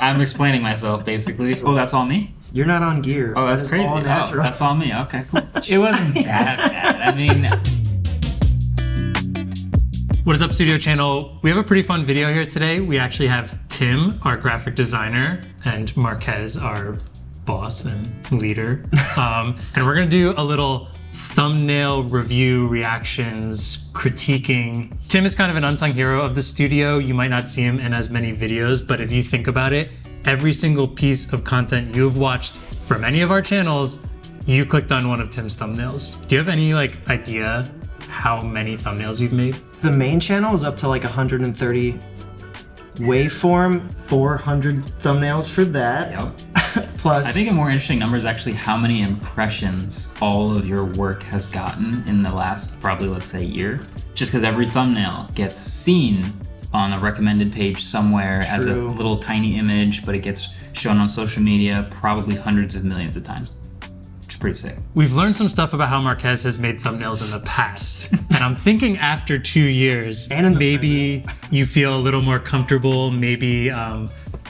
I'm explaining myself, basically. Oh, that's all me? You're not on gear. Oh, that's crazy. Oh, that's all me. Okay, cool. It wasn't that bad. I mean... What is up, Studio Channel? We have a pretty fun video here today. We actually have Tim, our graphic designer, and Marques, our boss and leader. And we're gonna do a little thumbnail review, reactions, critiquing. Tim is kind of an unsung hero of the studio. You might not see him in as many videos, but if you think about it, every single piece of content you've watched from any of our channels, you clicked on one of Tim's thumbnails. Do you have any idea how many thumbnails you've made? The main channel is up to 130 waveform, 400 thumbnails for that. Yep. Plus, I think a more interesting number is actually how many impressions all of your work has gotten in the last probably, let's say, year. Just because every thumbnail gets seen on a recommended page somewhere as a little tiny image, but it gets shown on social media probably hundreds of millions of times. Which is pretty sick. We've learned some stuff about how Marques has made thumbnails in the past. And I'm thinking after 2 years, maybe you feel a little more comfortable, maybe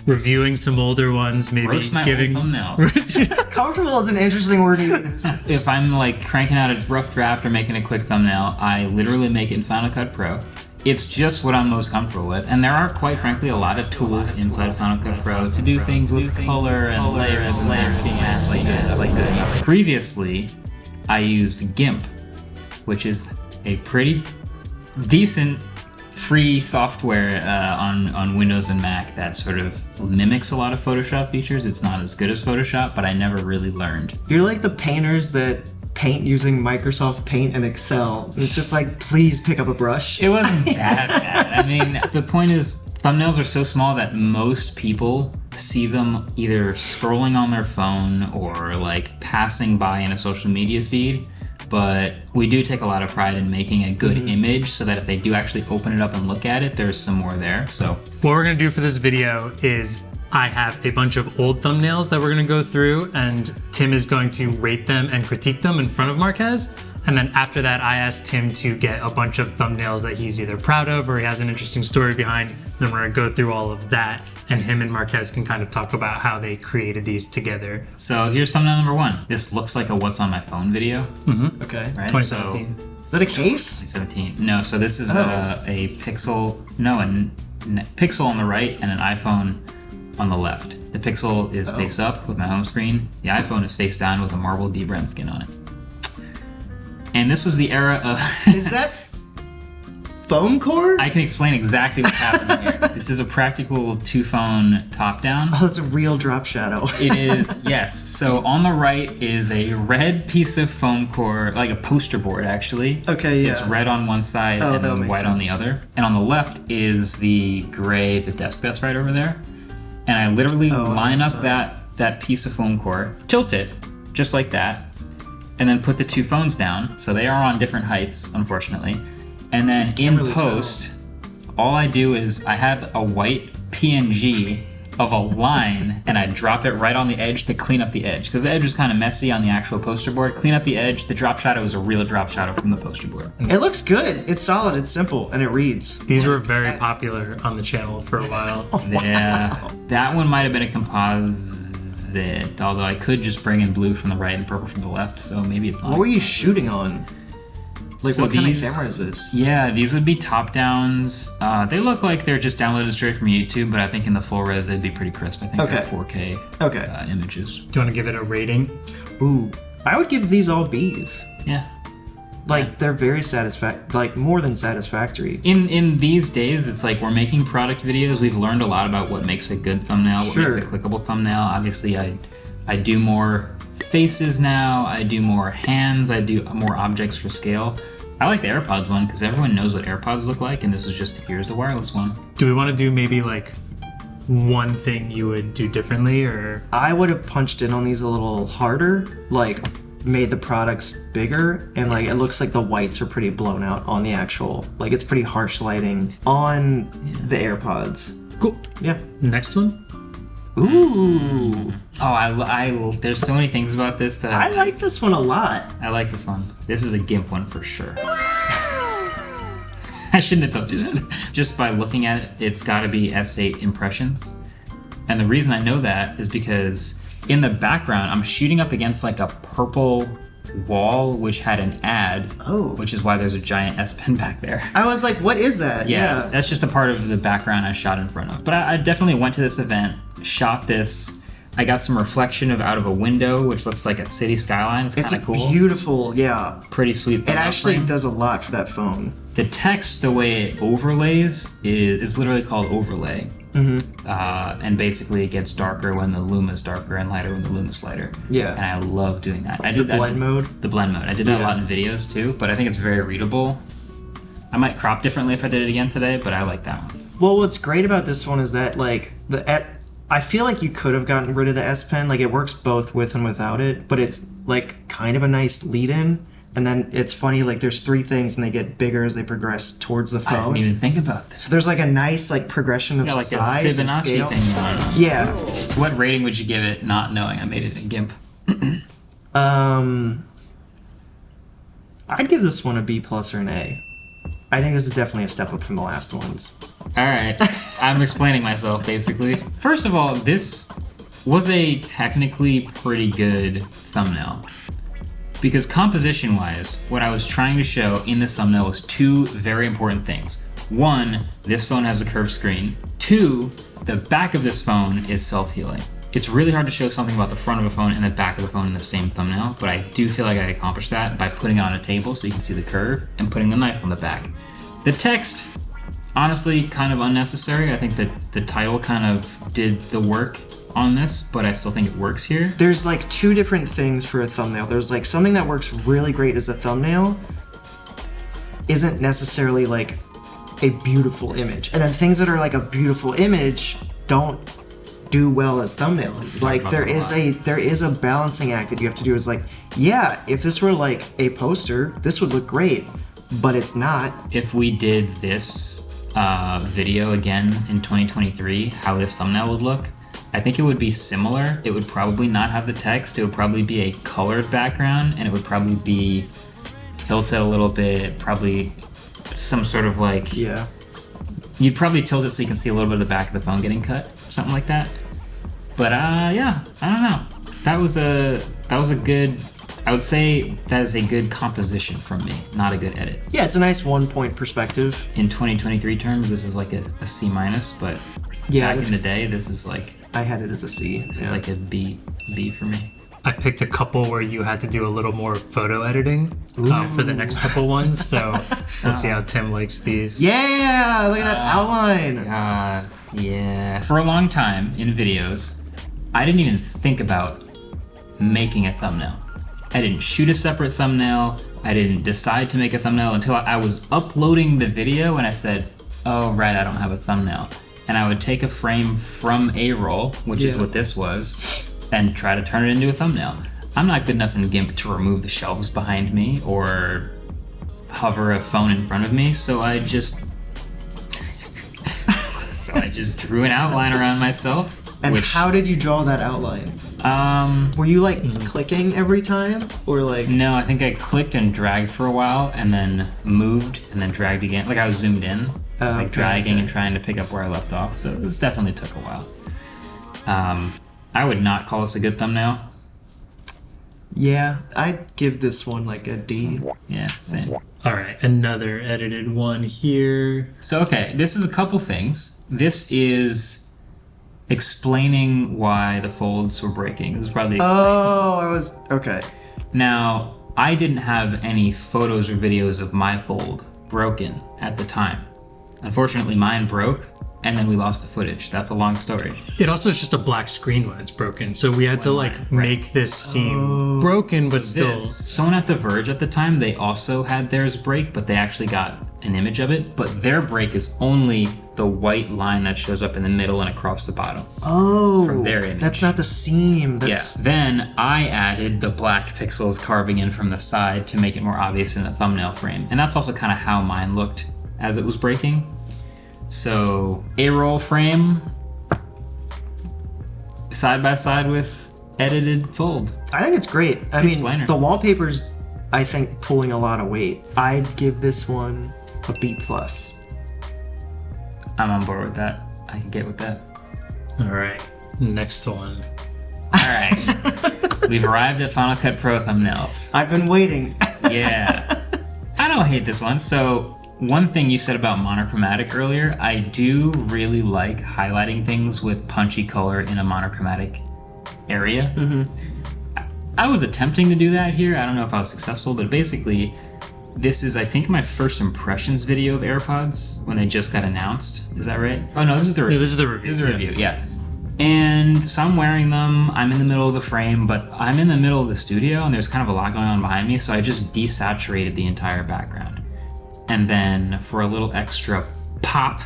reviewing some older ones, maybe roast my giving old thumbnails. Comfortable is an interesting word to use. If I'm cranking out a rough draft or making a quick thumbnail, I literally make it in Final Cut Pro. It's just what I'm most comfortable with, and there are, quite frankly, a lot of tools inside of Final Cut Pro to do things with color and layers and masking and stuff like that. Previously, I used GIMP, which is a pretty decent free software on Windows and Mac that sort of mimics a lot of Photoshop features. It's not as good as Photoshop, but I never really learned. You're like the painters that paint using Microsoft Paint and Excel. It's just please pick up a brush. It wasn't that bad. I mean, the point is, thumbnails are so small that most people see them either scrolling on their phone or passing by in a social media feed. But we do take a lot of pride in making a good image so that if they do actually open it up and look at it, there's some more there. So what we're gonna do for this video is I have a bunch of old thumbnails that we're gonna go through, and Tim is going to rate them and critique them in front of Marques. And then after that, I asked Tim to get a bunch of thumbnails that he's either proud of or he has an interesting story behind. Then we're gonna go through all of that, and him and Marques can kind of talk about how they created these together. So here's thumbnail number 1. This looks like a What's on My Phone video. Okay. Right? 2017. Is that a case? 2017. No, so this is a Pixel, Pixel on the right and an iPhone on the left. The Pixel is face up with my home screen. The iPhone is face down with a marble Dbrand skin on it. And this was the era of... Is that foam core? I can explain exactly what's happening here. This is a practical 2-phone top-down. Oh, that's a real drop shadow. It is, yes. So on the right is a red piece of foam core, like a poster board, actually. Okay, yeah. It's red on one side and then white on the other. And on the left is the gray, the desk that's right over there. And I literally line up that piece of foam core, tilt it, just like that, and then put the 2 phones down. So they are on different heights, unfortunately. And then in post, all I do is I had a white PNG of a line, and I drop it right on the edge to clean up the edge. Because the edge was kind of messy on the actual poster board. Clean up the edge. The drop shadow is a real drop shadow from the poster board. It looks good. It's solid. It's simple. And it reads. These were very popular on the channel for a while. Yeah. That one might have been a composite, although I could just bring in blue from the right and purple from the left, so maybe it's not. What were you shooting on? So what kind of camera is this? Yeah, these would be top downs. They look like they're just downloaded straight from YouTube, but I think in the full res they'd be pretty crisp. I think they're 4K images. Do you want to give it a rating? Ooh, I would give these all Bs. Yeah. They're very more than satisfactory. In these days, it's we're making product videos. We've learned a lot about what makes a good thumbnail, what makes a clickable thumbnail. Obviously, I do more faces now. I do more hands. I do more objects for scale. I like the AirPods one because everyone knows what AirPods look like, and this is just, here's the wireless one. Do we want to do maybe one thing you would do differently, or? I would have punched in on these a little harder, made the products bigger, and it looks like the whites are pretty blown out on the actual, it's pretty harsh lighting on the AirPods. Cool. Yeah. Next one? Ooh. Oh, there's so many things about this that I like this one a lot. I like this one. This is a GIMP one for sure. I shouldn't have told you that. Just by looking at it, it's got to be S8 impressions. And the reason I know that is because in the background, I'm shooting up against like a purple wall which had an ad, which is why there's a giant S Pen back there. I was like, what is that? Yeah, that's just a part of the background I shot in front of. But I definitely went to this event, shot this. I got some reflection out of a window, which looks like a city skyline. It's kind of cool. Beautiful, yeah. Pretty sweet. It actually does a lot for that phone. The text, the way it overlays, is literally called overlay. And basically it gets darker when the luma's darker and lighter when the luma's lighter. Yeah. And I love doing that. I did the blend mode? The blend mode. I did that a lot in videos too, but I think it's very readable. I might crop differently if I did it again today, but I like that one. Well, what's great about this one is that, like, I feel like you could have gotten rid of the S Pen. Like, it works both with and without it, but it's, like, kind of a nice lead-in. And then it's funny, like, there's 3 things, and they get bigger as they progress towards the phone. I didn't even think about this. So there's, like, a nice, like, progression of like size a and Fibonacci scale. thing going on. Yeah. What rating would you give it, not knowing I made it in GIMP? I'd give this one a B+ or an A. I think this is definitely a step up from the last ones. Alright, I'm explaining myself, basically. First of all, this was a technically pretty good thumbnail. Because composition-wise, what I was trying to show in this thumbnail was 2 very important things. 1, this phone has a curved screen. 2, the back of this phone is self-healing. It's really hard to show something about the front of a phone and the back of the phone in the same thumbnail, but I do feel like I accomplished that by putting it on a table so you can see the curve and putting the knife on the back. The text, honestly, kind of unnecessary. I think that the title kind of did the work on this, but I still think it works here. There's like 2 different things for a thumbnail. There's like something that works really great as a thumbnail isn't necessarily like a beautiful image. And then things that are like a beautiful image don't do well as thumbnails. Like there is a balancing act that you have to do. It's like, yeah, if this were like a poster, this would look great, but it's not. If we did this video again in 2023, how this thumbnail would look, I think it would be similar. It would probably not have the text. It would probably be a colored background, and it would probably be tilted a little bit, probably some sort of like... Yeah. You'd probably tilt it so you can see a little bit of the back of the phone getting cut, something like that. But yeah, I don't know. That was a good... I would say that is a good composition from me, not a good edit. Yeah, it's a nice 1-point perspective. In 2023 terms, this is like a C-, but back in the day, this is like... I had it as a C. This is like a B for me. I picked a couple where you had to do a little more photo editing for the next couple ones, so we'll see how Tim likes these. Yeah, look at that outline. Yeah. For a long time in videos, I didn't even think about making a thumbnail. I didn't shoot a separate thumbnail. I didn't decide to make a thumbnail until I was uploading the video and I said, oh, right, I don't have a thumbnail. And I would take a frame from A-roll, which is what this was, and try to turn it into a thumbnail. I'm not good enough in GIMP to remove the shelves behind me or hover a phone in front of me, so I just drew an outline around myself. And how did you draw that outline? Were you like clicking every time, or like? No, I think I clicked and dragged for a while, and then moved, and then dragged again. Like I was zoomed in, dragging and trying to pick up where I left off. So this definitely took a while. I would not call this a good thumbnail. Yeah, I'd give this one like a D. Yeah, same. All right, another edited one here. So okay, this is a couple things. This is explaining why the folds were breaking. This is probably okay. Now, I didn't have any photos or videos of my fold broken at the time. Unfortunately, mine broke, and then we lost the footage. That's a long story. It also is just a black screen when it's broken, so we had to make this seem broken, but still. Someone at The Verge at the time, they also had theirs break, but they actually got an image of it. But their break is only the white line that shows up in the middle and across the bottom. Oh, from their image. That's not the seam. That's... Yeah. Then I added the black pixels carving in from the side to make it more obvious in the thumbnail frame, and that's also kind of how mine looked as it was breaking. So A-roll frame side by side with edited fold. I think it's great. I mean, the wallpaper's, I think, pulling a lot of weight. I'd give this one a B+. I'm on board with that. I can get with that. All right, next one. All right. We've arrived at Final Cut Pro thumbnails. I've been waiting. Yeah. I don't hate this one. So, one thing you said about monochromatic earlier, I do really like highlighting things with punchy color in a monochromatic area. I was attempting to do that here. I don't know if I was successful, but basically, this is, I think, my first impressions video of AirPods when they just got announced. Is that right? Oh, no, this is the review. Yeah, this is the review. This is a review, yeah. And so I'm wearing them. I'm in the middle of the frame, but I'm in the middle of the studio, and there's kind of a lot going on behind me, so I just desaturated the entire background. And then for a little extra pop,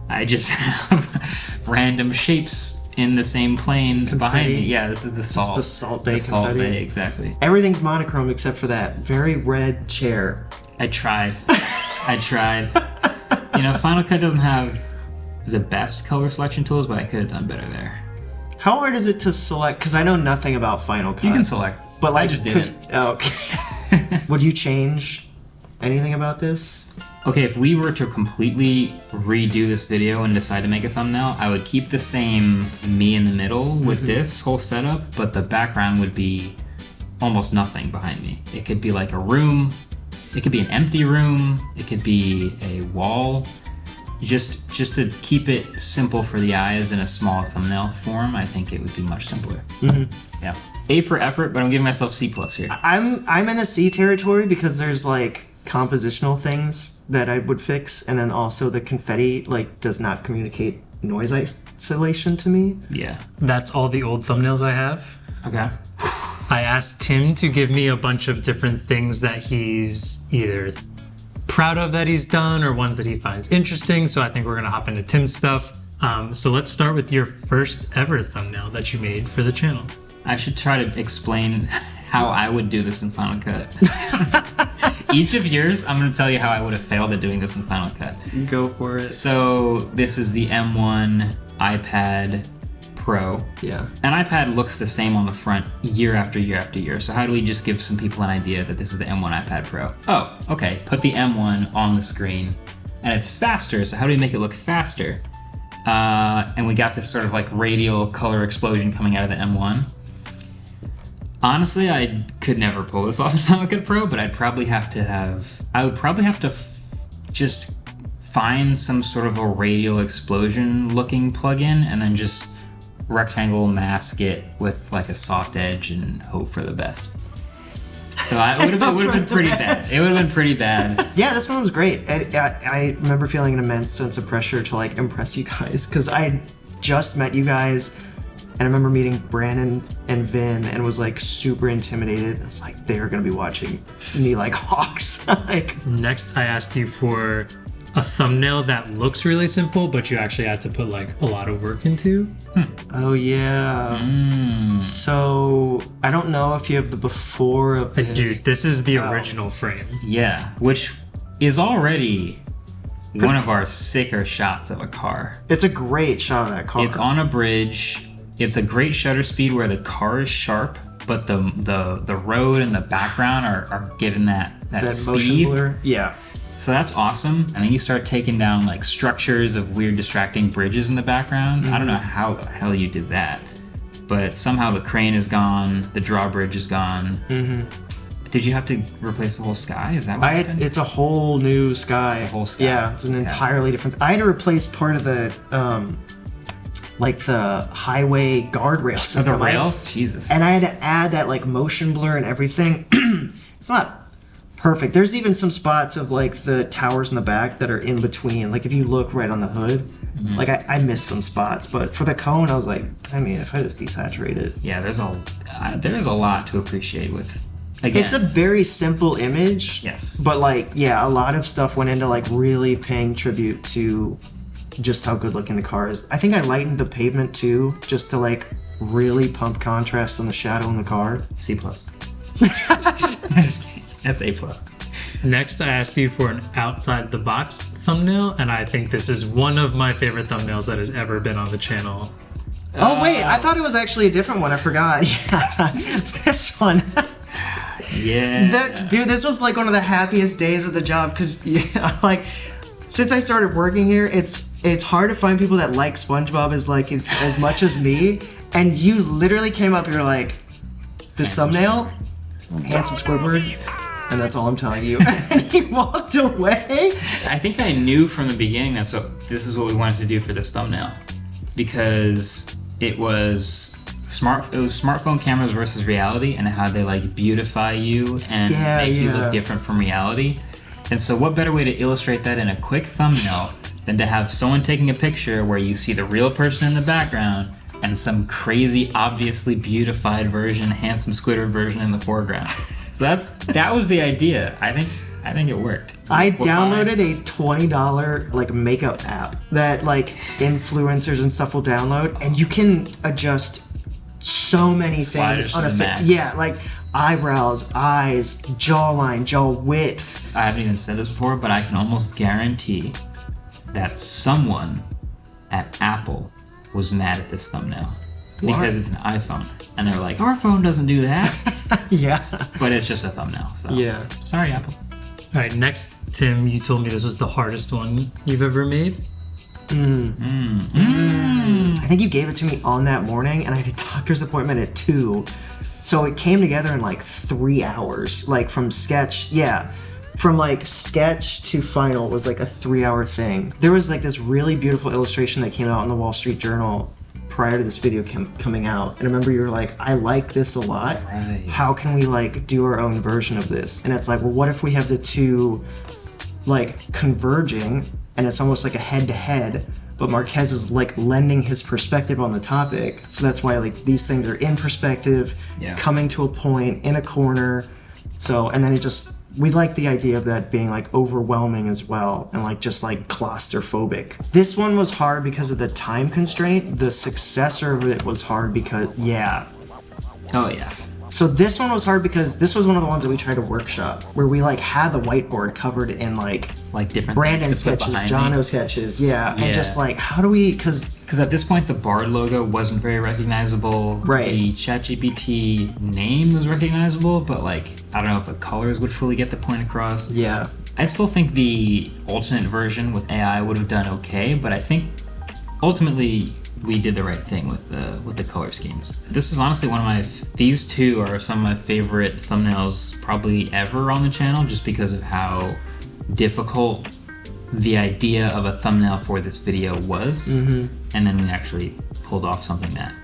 I just have random shapes in the same plane behind me. Yeah, this is the salt. This is the Salt Bay Salt confetti. Bay, exactly. Everything's monochrome except for that very red chair. I tried. You know, Final Cut doesn't have the best color selection tools, but I could have done better there. How hard is it to select? Because I know nothing about Final Cut. You can select, but like, I just didn't. Okay. Would you change anything about this? Okay, if we were to completely redo this video and decide to make a thumbnail, I would keep the same me in the middle with this whole setup, but the background would be almost nothing behind me. It could be like a room, it could be an empty room, it could be a wall. Just to keep it simple for the eyes in a small thumbnail form, I think it would be much simpler. Yeah. A for effort, but I'm giving myself C+ here. I'm in the C territory because there's like compositional things that I would fix, and then also the confetti like does not communicate noise isolation to me. Yeah. That's all the old thumbnails I have. Okay. I asked Tim to give me a bunch of different things that he's either proud of that he's done or ones that he finds interesting, so I think we're gonna hop into Tim's stuff. So let's start with your first ever thumbnail that you made for the channel. I should try to explain how I would do this in Final Cut. Each of yours, I'm going to tell you how I would have failed at doing this in Final Cut. Go for it. So this is the M1 iPad Pro. Yeah. An iPad looks the same on the front year after year after year. So how do we just give some people an idea that this is the M1 iPad Pro? Oh, okay. Put the M1 on the screen, and it's faster. So how do we make it look faster? And we got this sort of like radial color explosion coming out of the M1. Honestly, I could never pull this off in Final Cut Pro, but I would probably have to just find some sort of a radial explosion looking plugin and then just rectangle mask it with like a soft edge and hope for the best. So it would have been pretty bad. It would have been pretty bad. Yeah, this one was great. I remember feeling an immense sense of pressure to like impress you guys because I just met you guys. And I remember meeting Brandon and Vin and was like super intimidated. I was like, they're gonna be watching me like hawks. Like, next, I asked you for a thumbnail that looks really simple, but you actually had to put like a lot of work into. Oh yeah. So I don't know if you have the before of this. Dude, this is the original frame. Yeah, which is already one of our sicker shots of a car. It's a great shot of that car. It's on a bridge. It's a great shutter speed where the car is sharp, but the road and the background are given that speed. Motion blur. Yeah. So that's awesome. And then you start taking down like structures of weird distracting bridges in the background. I don't know how the hell you did that, but somehow the crane is gone, the drawbridge is gone. Did you have to replace the whole sky? Is that what happened? It's a whole new sky. It's a whole sky. Yeah, it's an entirely different. I had to replace part of the like the highway guardrail system. The rails? Jesus. And I had to add that like motion blur and everything. It's not perfect. There's even some spots of like the towers in the back that are in between. Like if you look right on the hood, like I missed some spots. But for the cone, I was like, I mean, if I just desaturate it. Yeah, there's a lot to appreciate with. Again, it's a very simple image. Yes. But like, yeah, a lot of stuff went into like really paying tribute to just how good looking the car is. I think I lightened the pavement too, just to like really pump contrast on the shadow in the car. C+. Just kidding. That's A+. Next, I asked you for an outside the box thumbnail, and I think this is one of my favorite thumbnails that has ever been on the channel. Oh wait, I thought it was actually a different one. I forgot. Yeah, this one. Yeah. Dude, this was like one of the happiest days of the job because like since I started working here, it's it's hard to find people that like SpongeBob as much as me. And you literally came up and you're like, this thumbnail, handsome Squidward, and that's all I'm telling you. And he walked away. I think I knew from the beginning this is what we wanted to do for this thumbnail, because it was smartphone cameras versus reality, and how they like beautify you and make you look different from reality. And so what better way to illustrate that in a quick thumbnail than to have someone taking a picture where you see the real person in the background and some crazy, obviously beautified version, handsome Squidward version in the foreground. So that was the idea. I think it worked. I downloaded a $20 like makeup app that like influencers and stuff will download, and you can adjust so many Sliders things on a max. Yeah, like eyebrows, eyes, jawline, jaw width. I haven't even said this before, but I can almost guarantee that someone at Apple was mad at this thumbnail. Because it's an iPhone. And they're like, our phone doesn't do that. Yeah. But it's just a thumbnail. So Yeah. Sorry, Apple. All right, next, Tim, you told me this was the hardest one you've ever made. I think you gave it to me on that morning, and I had a doctor's appointment at 2. So it came together in like 3 hours. Like from sketch to final was like a 3-hour thing. There was like this really beautiful illustration that came out in the Wall Street Journal prior to this video coming out. And I remember you were like, I like this a lot. Right. How can we like do our own version of this? And it's like, well, what if we have the two like converging, and it's almost like a head-to-head, but Marques is like lending his perspective on the topic. So that's why like these things are in perspective, coming to a point, in a corner. So, and then we like the idea of that being like overwhelming as well, and like just like claustrophobic. This one was hard because of the time constraint. The successor of it was hard because, Oh, yeah. So this one was hard because this was one of the ones that we tried to workshop, where we like had the whiteboard covered in like different Brandon things to put sketches, behind me. Jono sketches, and just like, how do we, because at this point the Bard logo wasn't very recognizable. Right. The ChatGPT name was recognizable, but like I don't know if the colors would fully get the point across. Yeah. I still think the alternate version with AI would have done okay, but I think ultimately we did the right thing with the color schemes. This is honestly these two are some of my favorite thumbnails probably ever on the channel, just because of how difficult the idea of a thumbnail for this video was. And then we actually pulled off something that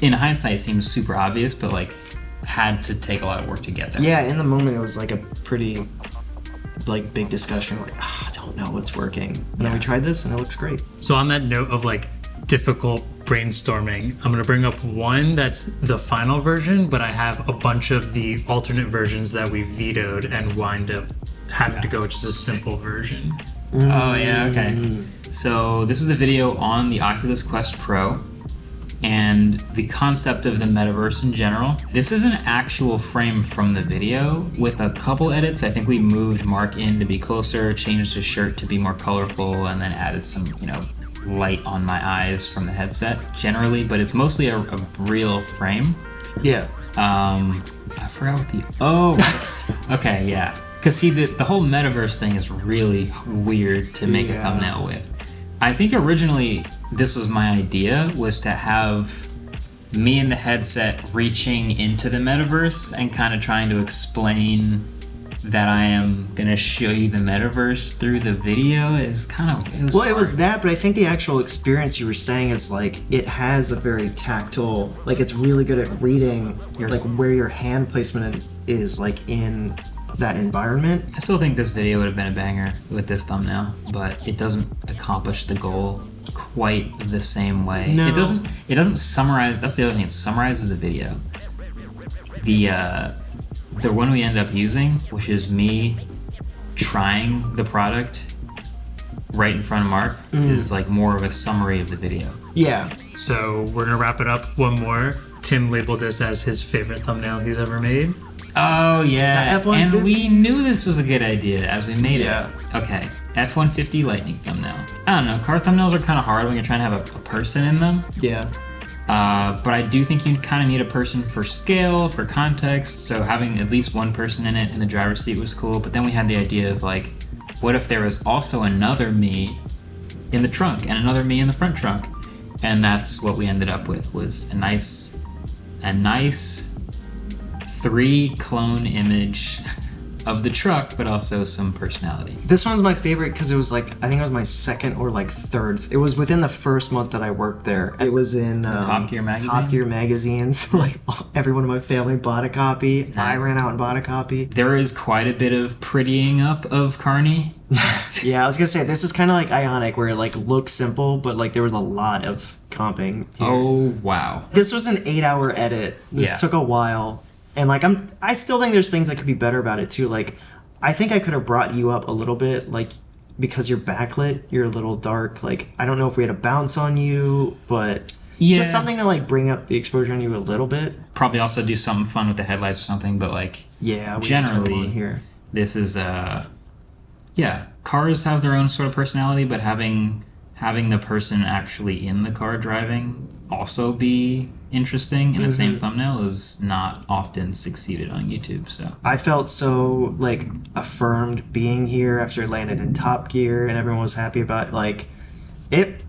in hindsight seems super obvious, but like had to take a lot of work to get there. Yeah, in the moment it was like a pretty like big discussion, like, I don't know what's working. And then we tried this and it looks great. So on that note of like difficult brainstorming, I'm gonna bring up one that's the final version, but I have a bunch of the alternate versions that we vetoed and wind up having to go with just a simple version. Oh yeah, okay. So this is a video on the Oculus Quest Pro and the concept of the metaverse in general. This is an actual frame from the video with a couple edits. I think we moved Mark in to be closer, changed his shirt to be more colorful, and then added some, light on my eyes from the headset generally, but it's mostly a real frame. Yeah. I forgot what okay, yeah. Because see, the whole metaverse thing is really weird to make a thumbnail with. I think originally this was my idea, was to have me in the headset reaching into the metaverse and kind of trying to explain that I am gonna show you the metaverse through the video. It was It was that, but I think the actual experience you were saying is like, it has a very tactile, like it's really good at reading like where your hand placement is like in that environment. I still think this video would have been a banger with this thumbnail, but it doesn't accomplish the goal quite the same way. No. It doesn't summarize, that's the other thing, it summarizes the video. The one we end up using, which is me trying the product right in front of Mark, is like more of a summary of the video. Yeah. So we're gonna wrap it up one more. Tim labeled this as his favorite thumbnail he's ever made. Oh yeah, The F-150. and we knew this was a good idea as we made Yeah. it. Okay, F-150 lightning thumbnail. I don't know, car thumbnails are kind of hard when you're trying to have a person in them. Yeah. But I do think you kind of need a person for scale, for context, so having at least one person in it in the driver's seat was cool. But then we had the idea of like, what if there was also another me in the trunk and another me in the front trunk. And that's what we ended up with, was a nice 3 clone image of the truck, but also some personality. This one's my favorite because it was like, I think it was my second or like third. It was within the first month that I worked there. It was in Top Gear magazine. Top Gear magazine. So like everyone in my family bought a copy. Nice. I ran out and bought a copy. There is quite a bit of prettying up of Carney. Yeah, I was gonna say this is kind of like Ionic, where it like looks simple, but like there was a lot of comping here. Oh wow. This was an 8-hour edit. This took a while. And like I still think there's things that could be better about it too. Like I think I could have brought you up a little bit, like because you're backlit, you're a little dark. Like I don't know if we had a bounce on you, but just something to like bring up the exposure on you a little bit. Probably also do something fun with the headlights or something, but like Yeah, we generally here. This is cars have their own sort of personality, but having the person actually in the car driving also be interesting in the same thumbnail is not often succeeded on YouTube. So I felt so like affirmed being here after it landed in Top Gear, and everyone was happy about it. Like it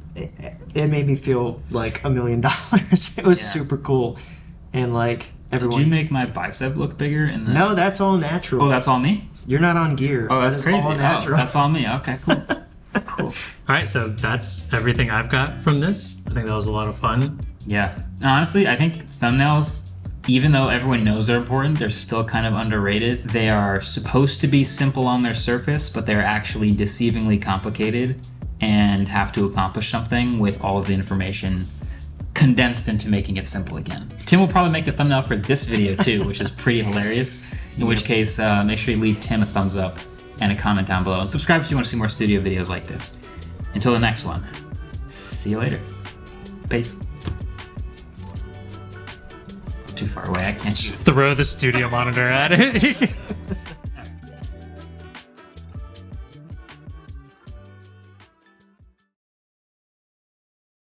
made me feel like $1 million. It was super cool, and like everyone. Did you make my bicep look bigger in the? No, that's all natural. Oh, that's all me. You're not on gear. Oh, that's That is crazy. all natural. Oh, that's all me. Okay, cool. Cool. All right, so that's everything I've got from this. I think that was a lot of fun. Yeah. Honestly, I think thumbnails, even though everyone knows they're important, they're still kind of underrated. They are supposed to be simple on their surface, but they're actually deceivingly complicated and have to accomplish something with all of the information condensed into making it simple again. Tim will probably make the thumbnail for this video too, which is pretty hilarious. In which case, make sure you leave Tim a thumbs up and a comment down below. And subscribe if you want to see more studio videos like this. Until the next one, see you later. Peace. Too far away, I can't shoot. Throw the studio monitor at it.